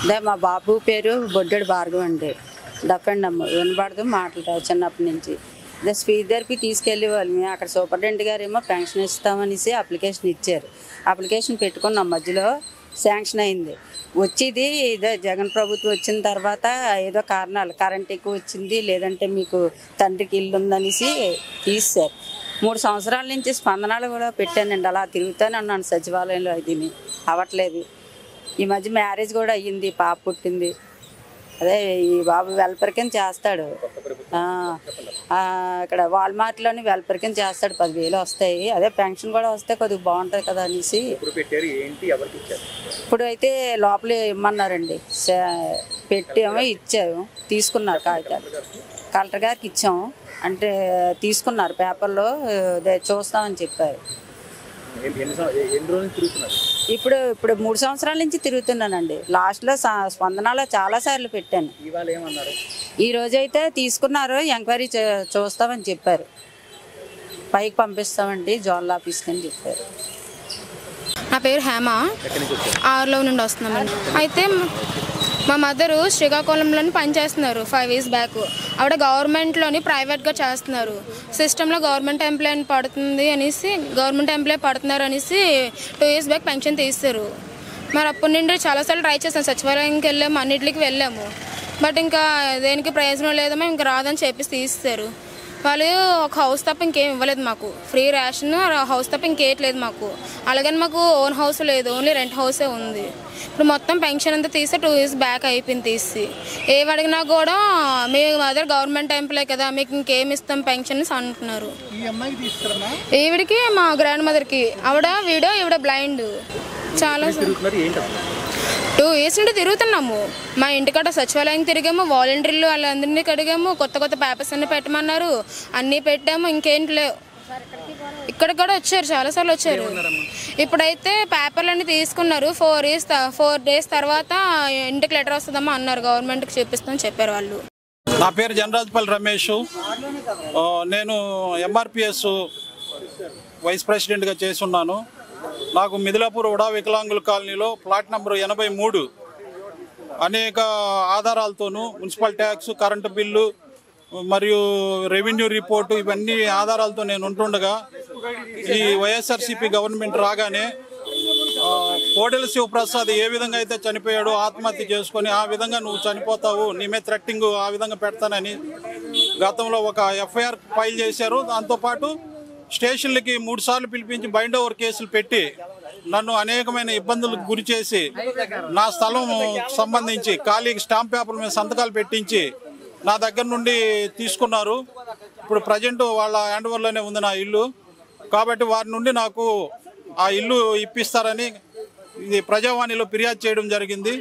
అదే మా బాబు పేరు బొడ్డెడు భార్గవ్ అండి. డఫ్ అండ్ అమ్మ వినబడదు, మాటలు చిన్నప్పటి నుంచి. అదే స్పీచ్ థెరపీ తీసుకెళ్ళే వాళ్ళు. మేము అక్కడ సూపరింటెండెంట్ గారు ఏమో పెన్షన్ ఇస్తామనేసి అప్లికేషన్ ఇచ్చారు. అప్లికేషన్ పెట్టుకున్నాం, మధ్యలో శాంక్షన్ అయింది. వచ్చేది ఇదే జగన్ ప్రభుత్వం వచ్చిన తర్వాత ఏదో కారణాలు, కరెంట్ ఎక్కువ వచ్చింది, లేదంటే మీకు తండ్రికి ఇల్లు ఉందనేసి తీశారు. 3 సంవత్సరాల నుంచి స్పందనలు కూడా పెట్టానండి. అలా తిరుగుతూనే ఉన్నాను సచివాలయంలో. అది అవ్వట్లేదు. ఈ మధ్య మ్యారేజ్ కూడా అయ్యింది, పాప పుట్టింది. అదే ఈ బాబు వెల్ఫేర్ కింద చేస్తాడు. ఇక్కడ వాల్మార్ట్లోని వెల్ఫేర్ కింద చేస్తాడు. 10,000 వస్తాయి. అదే పెన్షన్ కూడా వస్తే కొద్దిగా బాగుంటుంది కదా అనేసి ఇప్పుడు అయితే లోపల ఇమ్మన్నారండి. పెట్టాము, ఇచ్చాము, తీసుకున్నారు కాగితాలు. కలెక్టర్ గారికి ఇచ్చాము, అంటే తీసుకున్నారు పేపర్లో. చూస్తామని చెప్పారు. ఇప్పుడు 3 సంవత్సరాల నుంచి తిరుగుతున్నానండి. లాస్ట్లో స్పందనలో చాలాసార్లు పెట్టాను. ఈ రోజైతే తీసుకున్నారు, ఎంక్వైరీ చూస్తామని చెప్పారు. పైకి పంపిస్తామండి జోనల్ ఆఫీస్కి అని చెప్పారు. నా పేరు హేమ, ఆరులో నుండి వస్తున్నామండి. అయితే మా మదరు శ్రీకాకుళంలోని పనిచేస్తున్నారు 5 years బ్యాక్. ఆవిడ గవర్నమెంట్లోని ప్రైవేట్గా చేస్తున్నారు. సిస్టంలో గవర్నమెంట్ ఎంప్లాయ్ పడుతుంది అనేసి, గవర్నమెంట్ ఎంప్లాయ్ పడుతున్నారు అనేసి 2 years బ్యాక్ పెన్షన్ తీస్తారు. మరి అప్పటి నుండి చాలాసార్లు ట్రై చేస్తాం, సచివాలయంకి వెళ్ళాము, అన్నింటికి వెళ్ళాము. బట్ ఇంకా దేనికి ప్రయోజనం లేదమ్మా, ఇంకా రాదని చెప్పేసి తీస్తారు. వాళ్ళు ఒక హౌస్ తప్ప ఇంకేం ఇవ్వలేదు మాకు. ఫ్రీ రేషన్, హౌస్ తప్ప ఇంకేయట్లేదు మాకు. అలాగని మాకు ఓన్ హౌస్ లేదు, ఓన్లీ రెంట్ హౌసే ఉంది. ఇప్పుడు మొత్తం పెన్షన్ అంతా తీసి 2 years బ్యాక్ అయిపోయింది. తీసి ఏవి అడిగినా కూడా మీ మదర్ గవర్నమెంట్ ఎంప్లాయ్ కదా, మీకు ఇంకేమి ఇస్తాం పెన్షన్ అంటున్నారు. ఈవిడికి మా గ్రాండ్ మదర్కి, ఈవిడ బ్లైండ్. చాలా 2 years నుండి తిరుగుతున్నాము. మా ఇంటికాడ సచివాలయం తిరిగాము, వాలంటీర్లు వాళ్ళందరినీ అడిగాము, కొత్త పేపర్స్ అన్నీ పెట్టమన్నారు, అన్నీ పెట్టాము, ఇంకేంటి లేవు. ఇక్కడ కూడా వచ్చారు, చాలాసార్లు వచ్చారు. ఇప్పుడైతే పేపర్లన్నీ తీసుకున్నారు. 4 days తర్వాత ఇంటికి లెటర్ వస్తుందమ్మా అన్నారు, గవర్నమెంట్కి చూపిస్తామని చెప్పారు వాళ్ళు. నా పేరు జనరాజ్పల్లి రమేష్. నేను ఎంఆర్పిఎస్ వైస్ ప్రెసిడెంట్గా చేస్తున్నాను. నాకు మిదిలాపూర్ ఉడా వికలాంగుల కాలనీలో ప్లాట్ నెంబర్ 83 అనేక ఆధారాలతోనూ మున్సిపల్ ట్యాక్స్, కరెంటు బిల్లు మరియు రెవెన్యూ రిపోర్టు, ఇవన్నీ ఆధారాలతో నేను ఉంటుండగా ఈ వైఎస్ఆర్సీపీ గవర్నమెంట్ రాగానే కోడెల శివప్రసాద్ ఏ విధంగా అయితే చనిపోయాడో, ఆత్మహత్య చేసుకొని ఆ విధంగా నువ్వు చనిపోతావు, నీ మీద థ్రెట్టింగ్ ఆ విధంగా పెడతానని గతంలో ఒక ఎఫ్ఐఆర్ ఫైల్ చేశారు. దాంతోపాటు స్టేషన్లకి 3 సార్లు పిలిపించి బైండ్ ఓవర్ కేసులు పెట్టి నన్ను అనేకమైన ఇబ్బందులకు గురి చేసి, నా స్థలం సంబంధించి ఖాళీ స్టాంప్ పేపర్ మీద సంతకాలు పెట్టించి నా దగ్గర నుండి తీసుకున్నారు. ఇప్పుడు ప్రజెంట్ వాళ్ళ హ్యాండ్ ఓవర్లోనే ఉంది నా ఇల్లు. కాబట్టి వారి నుండి నాకు ఆ ఇల్లు ఇప్పిస్తారని ఇది ప్రజావాణిలో ఫిర్యాదు చేయడం జరిగింది.